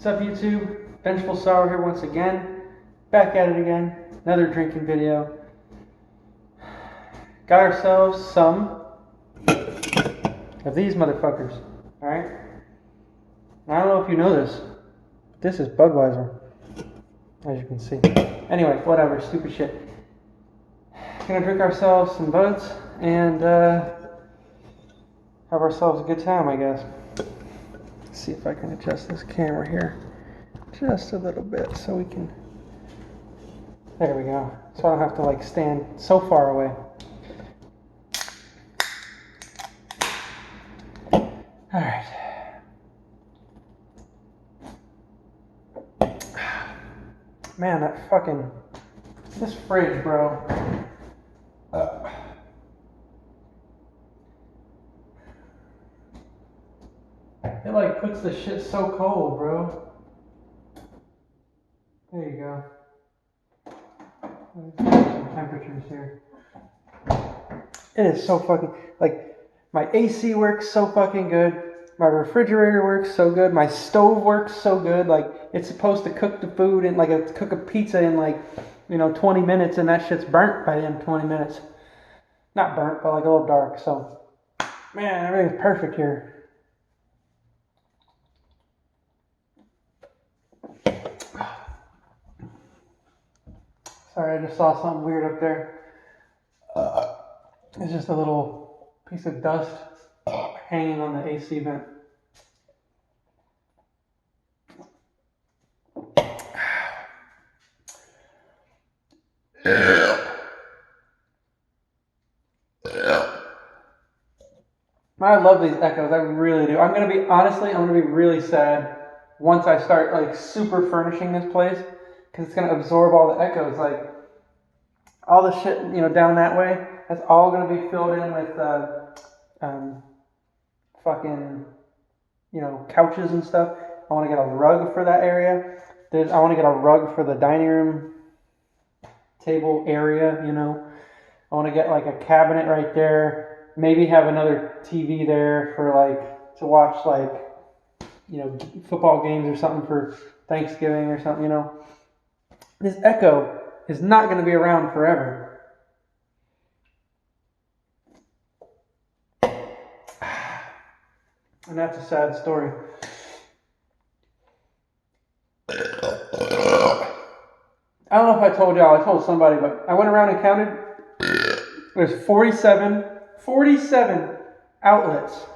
What's up, YouTube? Vengefulsorrow here once again. Back at it again. Another drinking video. Got ourselves some of these motherfuckers. Alright? I don't know if you know this. But this is Budweiser. As you can see. Anyway, whatever. Stupid shit. Gonna drink ourselves some buds and have ourselves a good time, I guess. Let's see if I can adjust this camera here just a little bit so we can. There we go. So I don't have to like stand so far away. Alright. Man, that fucking. This fridge, bro. It like puts the shit so cold, bro. There you go. Let's get some temperatures here. It is so fucking, like, my AC works so fucking good. My refrigerator works so good. My stove works so good. Like, it's supposed to cook the food and like cook a pizza in like, 20 minutes, and that shit's burnt by the end of 20 minutes. Not burnt, but like a little dark. So, man, everything's perfect here. Sorry, I just saw something weird up there. It's just a little piece of dust hanging on the AC vent. I love these echoes, I really do. I'm gonna be really sad once I start like super furnishing this place, because it's gonna absorb all the echoes. Like all the shit, down that way, that's all gonna be filled in with fucking, couches and stuff. I want to get a rug for that area. I want to get a rug for the dining room table area. I want to get like a cabinet right there. Maybe have another TV there for like to watch like football games or something for Thanksgiving or something. This echo is not going to be around forever. And that's a sad story. I don't know if I told y'all, I told somebody, but I went around and counted. There's 47 outlets.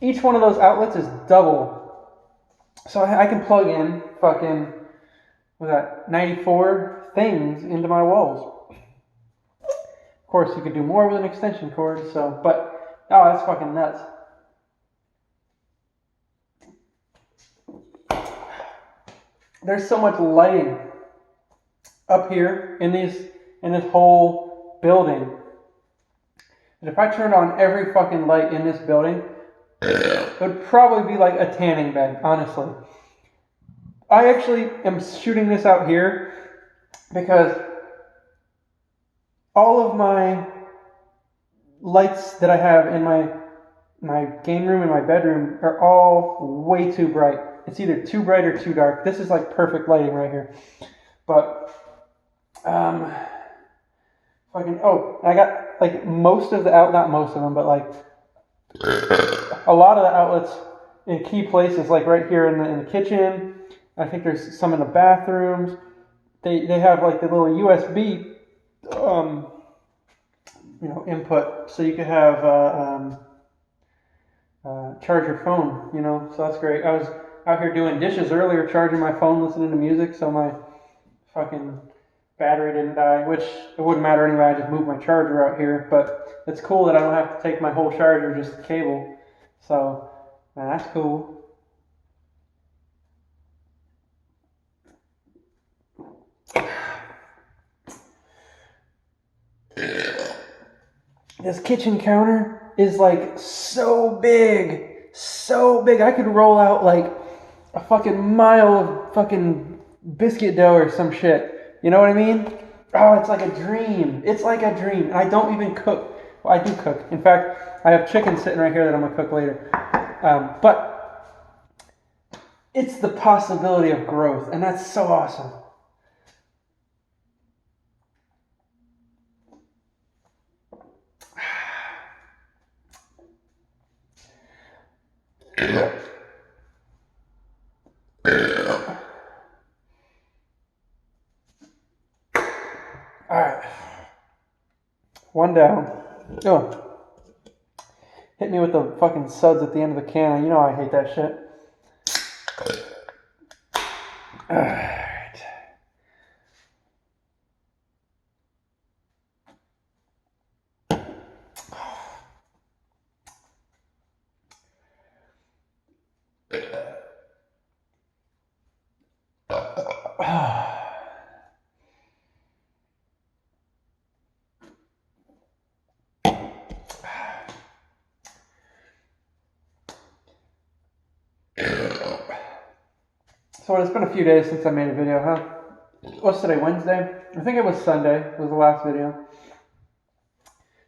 Each one of those outlets is double. So I can plug in fucking, 94 things into my walls. Of course, you could do more with an extension cord, but that's fucking nuts. There's so much lighting up here in this whole building. And if I turned on every fucking light in this building, it would probably be like a tanning bed, honestly. I actually am shooting this out here because all of my lights that I have in my game room and my bedroom are all way too bright. It's either too bright or too dark. This is like perfect lighting right here. But, I got like most of the not most of them, but like a lot of the outlets in key places, like right here in the kitchen. I think there's some in the bathrooms. They have like the little USB, input, so you could have charge your phone. So that's great. I was out here doing dishes earlier, charging my phone, listening to music, so my fucking battery didn't die, which it wouldn't matter anyway. I just moved my charger out here, but it's cool that I don't have to take my whole charger, just the cable. So, man, that's cool. This kitchen counter is like so big. I could roll out like a fucking mile of fucking biscuit dough or some shit. You know what I mean? Oh, it's like a dream. And I don't even cook. Well, I do cook. In fact, I have chicken sitting right here that I'm gonna cook later. But it's the possibility of growth, and that's so awesome. All right, one down. Oh, hit me with the fucking suds at the end of the can. You know I hate that shit. All right. So it's been a few days since I made a video, huh? What's today, Wednesday? I think it was Sunday, was the last video.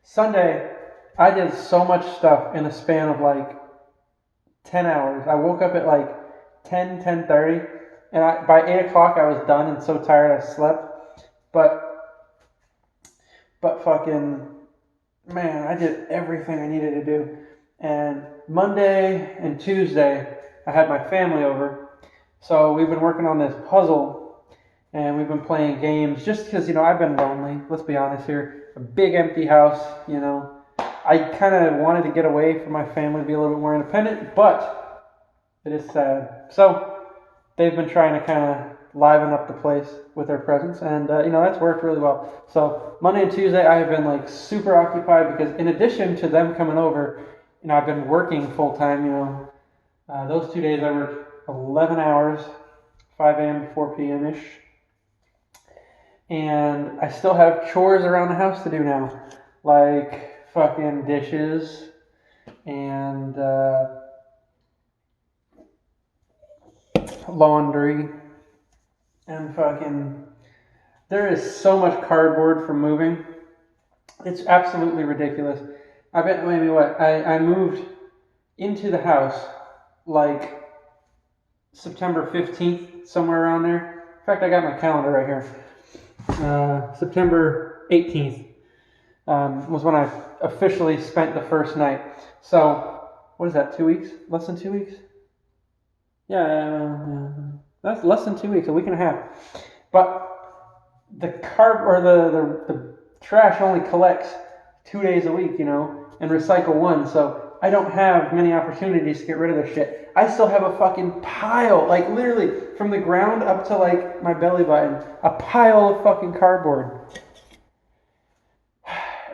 Sunday, I did so much stuff in a span of like 10 hours. I woke up at like 10:30, and by 8 o'clock I was done and so tired I slept. But fucking, man, I did everything I needed to do. And Monday and Tuesday, I had my family over. So we've been working on this puzzle, and we've been playing games just because, I've been lonely. Let's be honest here. A big empty house, I kind of wanted to get away from my family, be a little bit more independent, but it is sad. So they've been trying to kind of liven up the place with their presence, and that's worked really well. So Monday and Tuesday I have been like super occupied because in addition to them coming over, I've been working full time. Those 2 days I worked 11 hours, 5 a.m. to 4 p.m. ish, and I still have chores around the house to do now, like fucking dishes and laundry. And fucking, there is so much cardboard from moving. It's absolutely ridiculous. I moved into the house like September 15th, somewhere around there. In fact, I got my calendar right here. September 18th was when I officially spent the first night. So, what is that, 2 weeks? Less than 2 weeks? Yeah, that's less than 2 weeks, a week and a half. But the the trash only collects 2 days a week, and recycle one. So I don't have many opportunities to get rid of this shit. I still have a fucking pile, like literally from the ground up to like my belly button, a pile of fucking cardboard.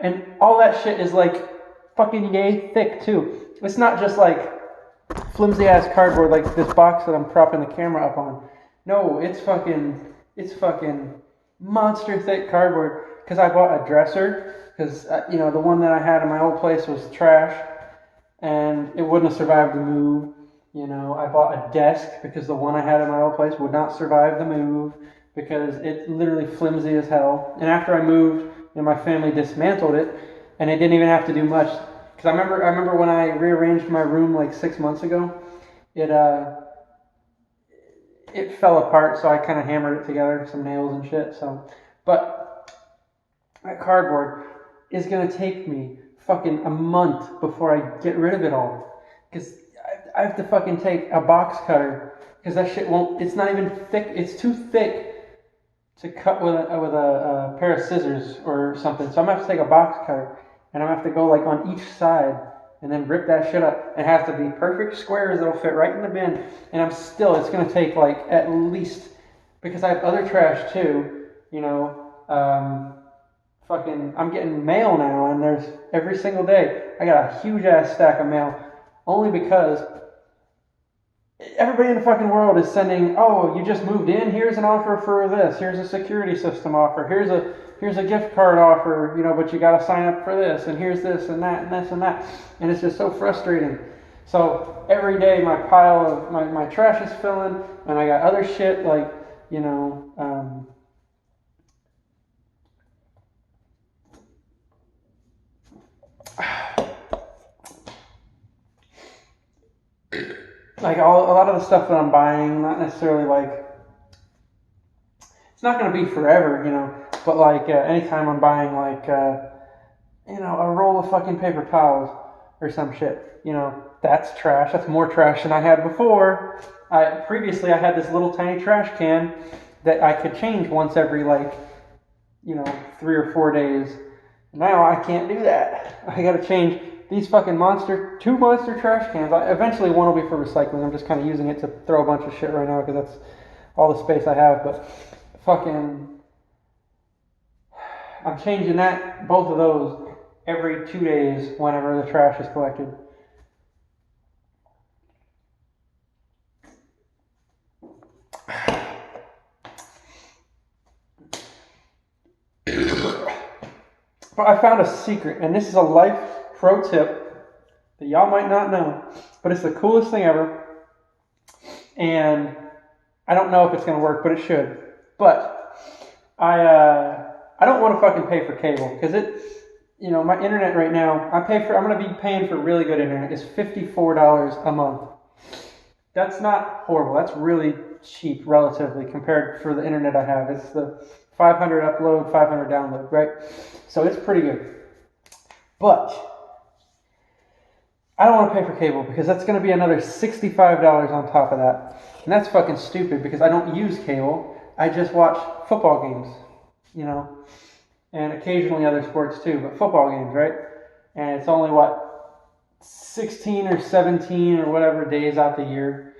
And all that shit is like fucking yay thick too. It's not just like flimsy ass cardboard like this box that I'm propping the camera up on. No, it's fucking monster thick cardboard. Because I bought a dresser, because the one that I had in my old place was trash, and it wouldn't have survived the move. I bought a desk because the one I had in my old place would not survive the move because it's literally flimsy as hell. And after I moved, my family dismantled it, and it didn't even have to do much. Because I remember when I rearranged my room like 6 months ago, it fell apart, so I kind of hammered it together, some nails and shit. But that cardboard is gonna take me fucking a month before I get rid of it all. Because I have to fucking take a box cutter, because that shit won't. It's not even thick. It's too thick to cut with a pair of scissors or something. So I'm gonna have to take a box cutter, and I'm gonna have to go like on each side and then rip that shit up. It has to be perfect squares that'll fit right in the bin. And it's gonna take like at least, because I have other trash too, I'm getting mail now, and there's every single day I got a huge ass stack of mail, only because everybody in the fucking world is sending, oh, you just moved in, here's an offer for this, here's a security system offer, here's a gift card offer, but you got to sign up for this, and here's this and that and this and that, and it's just so frustrating. So every day my pile of my trash is filling, and I got other shit like like a lot of the stuff that I'm buying, not necessarily like, it's not going to be forever, you know, but like anytime I'm buying like, you know, a roll of fucking paper towels or some shit, you know, that's trash. That's more trash than I had before. Previously I had this little tiny trash can that I could change once every like, you know, 3 or 4 days. Now I can't do that. I gotta change these fucking two monster trash cans. Eventually one will be for recycling. I'm just kind of using it to throw a bunch of shit right now because that's all the space I have. But fucking, I'm changing both of those every 2 days whenever the trash is collected. But I found a secret, and this is a life pro tip that y'all might not know, but it's the coolest thing ever, and I don't know if it's going to work, but it should. But I don't want to fucking pay for cable, because you know, my internet right now, I'm going to be paying for really good internet. It's $54 a month. That's not horrible. That's really cheap, relatively, compared for the internet I have. It's the 500 upload, 500 download, right? So it's pretty good. But I don't want to pay for cable because that's going to be another $65 on top of that. And that's fucking stupid because I don't use cable. I just watch football games, you know, and occasionally other sports too, but football games, right? And it's only, 16 or 17 or whatever days out the year.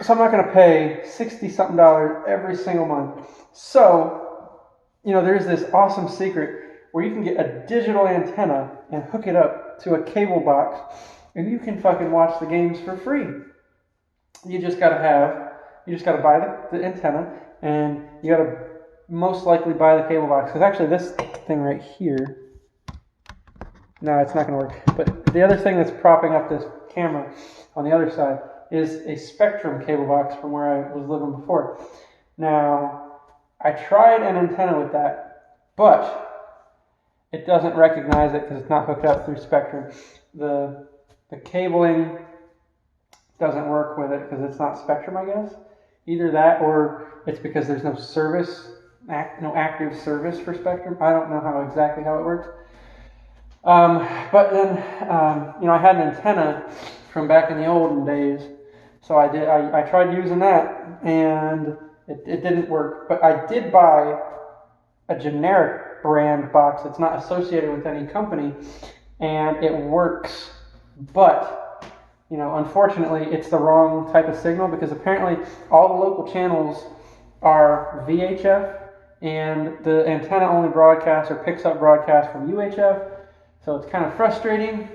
So I'm not going to pay $60-something every single month. So, you know, there's this awesome secret where you can get a digital antenna and hook it up to a cable box, and you can fucking watch the games for free. You just got to buy the antenna, and you got to most likely buy the cable box. Because actually this thing right here, no, it's not going to work. But the other thing that's propping up this camera on the other side is a Spectrum cable box from where I was living before. Now, I tried an antenna with that, but it doesn't recognize it because it's not hooked up through Spectrum. The cabling doesn't work with it because it's not Spectrum, I guess. Either that or it's because there's no service, no active service for Spectrum. I don't know exactly how it works. But then, you know, I had an antenna from back in the olden days, so I tried using that, and it didn't work. But I did buy a generic brand box that's not associated with any company, and it works. But, you know, unfortunately, it's the wrong type of signal because apparently all the local channels are VHF, and the antenna only broadcasts or picks up broadcasts from UHF. So it's kind of frustrating.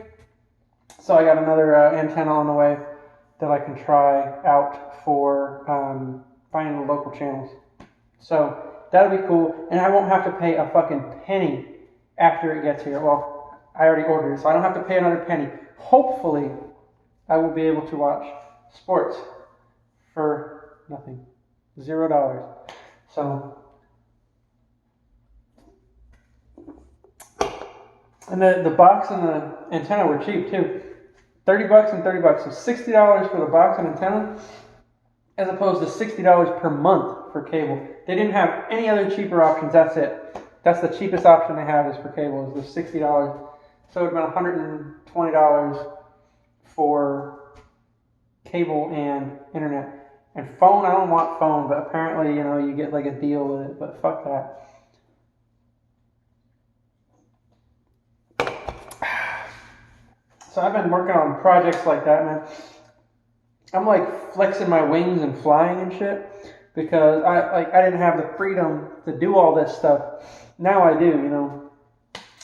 So I got another antenna on the way that I can try out for finding the local channels. So that'll be cool. And I won't have to pay a fucking penny after it gets here. Well, I already ordered it, so I don't have to pay another penny. Hopefully, I will be able to watch sports for nothing. $0. So... And the box and the antenna were cheap too. $30 and $30. So $60 for the box and antenna, as opposed to $60 per month for cable. They didn't have any other cheaper options. That's it. That's the cheapest option they have is for cable, is the $60. So it would have been $120 for cable and internet. And phone, I don't want phone, but apparently, you know, you get like a deal with it, but fuck that. So I've been working on projects like that, man. I'm like flexing my wings and flying and shit because I didn't have the freedom to do all this stuff. Now I do, you know,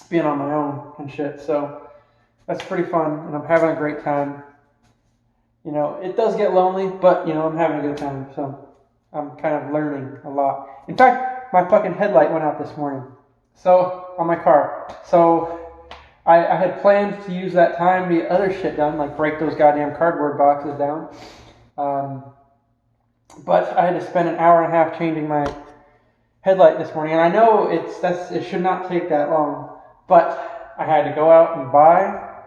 being on my own and shit. So that's pretty fun, and I'm having a great time. You know, it does get lonely, but you know, I'm having a good time. So I'm kind of learning a lot. In fact, my fucking headlight went out this morning. So on my car. So I had planned to use that time to get other shit done, like break those goddamn cardboard boxes down. But I had to spend an hour and a half changing my headlight this morning. And I know it should not take that long. But I had to go out and buy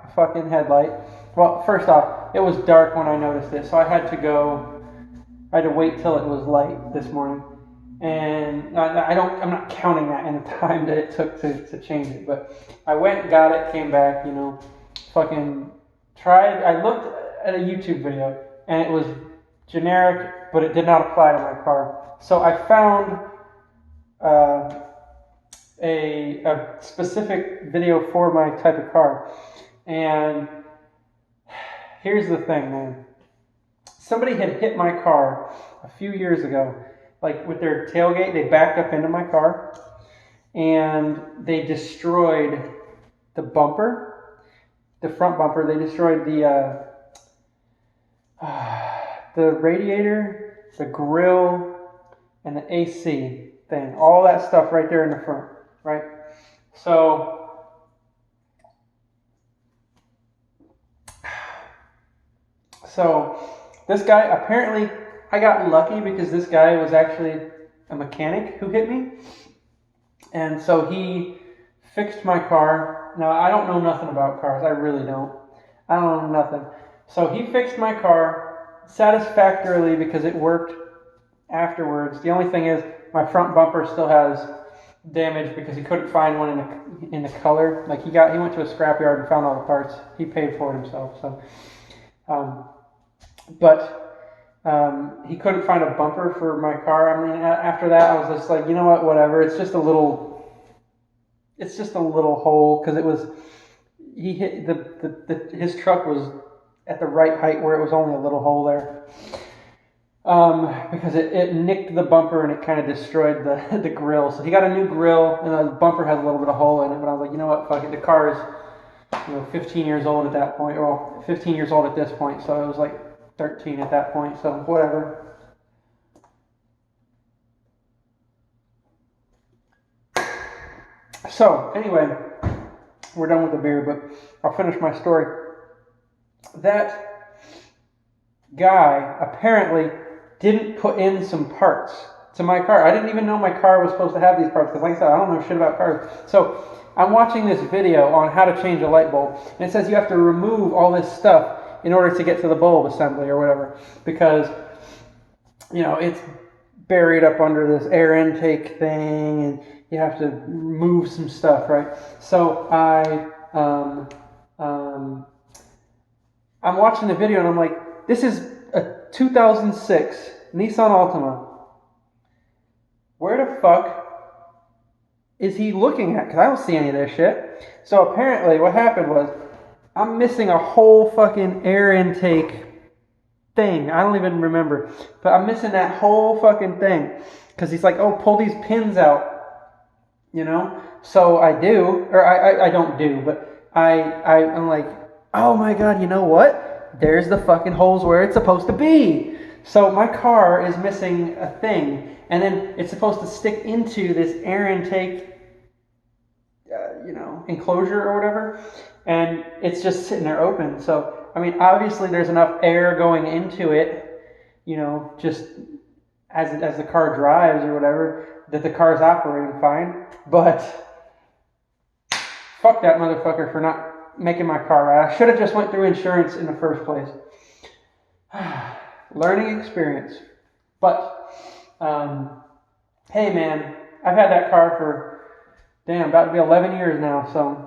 a fucking headlight. Well, first off, It was dark when I noticed it, so I had to wait till it was light this morning. And I'm not counting that in the time that it took to change it, but I went, got it, came back, fucking tried. I looked at a YouTube video and it was generic, but it did not apply to my car. So I found a specific video for my type of car. And here's the thing, man. Somebody had hit my car a few years ago. Like with their tailgate, they backed up into my car and they destroyed the bumper, the front bumper. They destroyed the radiator, the grill, and the AC thing. All that stuff right there in the front, right? So this guy, apparently, I got lucky because this guy was actually a mechanic who hit me. And so he fixed my car. Now, I don't know nothing about cars. I really don't. I don't know nothing. So he fixed my car satisfactorily because it worked afterwards. The only thing is my front bumper still has damage because he couldn't find one in the color. Like he went to a scrapyard and found all the parts. He paid for it himself. So, he couldn't find a bumper for my car. I mean, after that, I was just like, you know what, whatever. It's just a little hole because it was. He hit his truck was at the right height where it was only a little hole there. Because it nicked the bumper and it kind of destroyed the grill. So he got a new grill and the bumper has a little bit of hole in it. But I was like, you know what, fuck it. The car is 15 years old at that point. Well, 15 years old at this point. So it was like 13 at that point. So whatever. So anyway, we're done with the beer, but I'll finish my story. That guy apparently didn't put in some parts to my car. I didn't even know my car was supposed to have these parts because, like I said, I don't know shit about cars. So I'm watching this video on how to change a light bulb, and it says you have to remove all this stuff in order to get to the bulb assembly or whatever because, it's buried up under this air intake thing, and you have to move some stuff, right? So I'm watching the video and I'm like, this is a 2006 Nissan Altima. Where the fuck is he looking at? Because I don't see any of this shit. So apparently what happened was I'm missing a whole fucking air intake thing. I don't even remember. But I'm missing that whole fucking thing. Because he's like, oh, pull these pins out. So I do. Or I don't do. But I'm like, oh my God, you know what? There's the fucking holes where it's supposed to be. So my car is missing a thing. And then it's supposed to stick into this air intake, enclosure or whatever. And it's just sitting there open. So, I mean, obviously there's enough air going into it, just as the car drives or whatever, that the car's operating fine. But fuck that motherfucker for not making my car right. I should have just went through insurance in the first place. Learning experience. But, hey man, I've had that car for, about to be 11 years now, so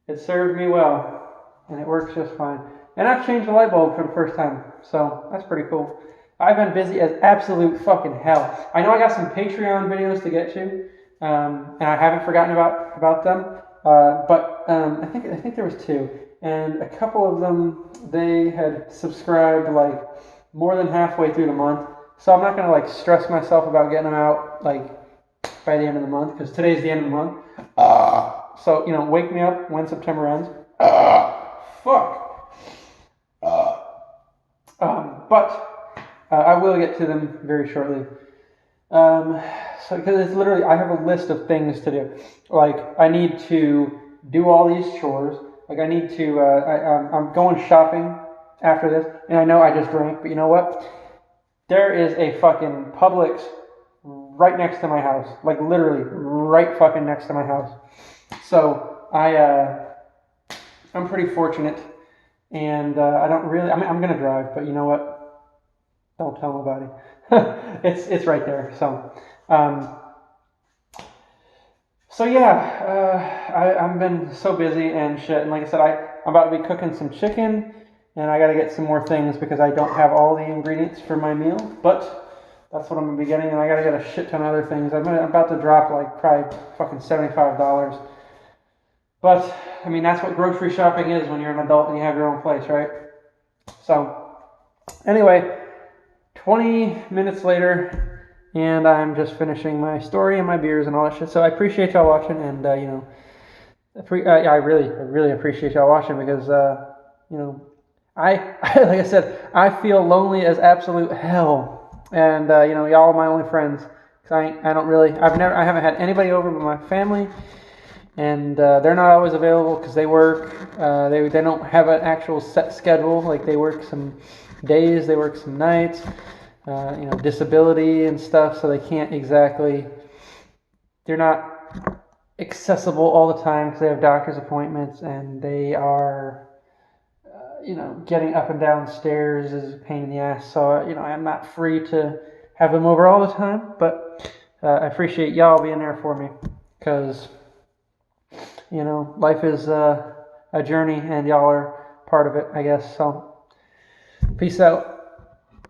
it served me well, and it works just fine. And I've changed the light bulb for the first time, so that's pretty cool. I've been busy as absolute fucking hell. I know I got some Patreon videos to get to, and I haven't forgotten about them, but I think there was 2, and a couple of them, they had subscribed like more than halfway through the month, so I'm not going to like stress myself about getting them out like by the end of the month, because today's the end of the month. So, wake me up when September ends. Fuck. But I will get to them very shortly. So, because it's literally, I have a list of things to do. Like, I need to do all these chores. Like, I need to, I'm going shopping after this. And I know I just drank, but you know what? There is a fucking Publix right next to my house. Like, literally, right fucking next to my house. So, I'm pretty fortunate And I don't really, I mean, I'm going to drive, but you know what? Don't tell nobody. It's right there. So yeah, I've been so busy and shit. And like I said, I'm about to be cooking some chicken, and I got to get some more things because I don't have all the ingredients for my meal. But that's what I'm going to be getting, and I got to get a shit ton of other things. I'm about to drop like probably fucking $75. But, I mean, that's what grocery shopping is when you're an adult and you have your own place, right? So, anyway, 20 minutes later, and I'm just finishing my story and my beers and all that shit. So I appreciate y'all watching, and, I really appreciate y'all watching because, like I said, I feel lonely as absolute hell. And, y'all are my only friends. Cause I haven't had anybody over but my family. And they're not always available because they work. They don't have an actual set schedule. Like they work some days, they work some nights. Disability and stuff, so they can't exactly. They're not accessible all the time because they have doctor's appointments, and they are, getting up and down stairs is a pain in the ass. So I'm not free to have them over all the time, but I appreciate y'all being there for me because. Life is a journey, and y'all are part of it, I guess. So, peace out.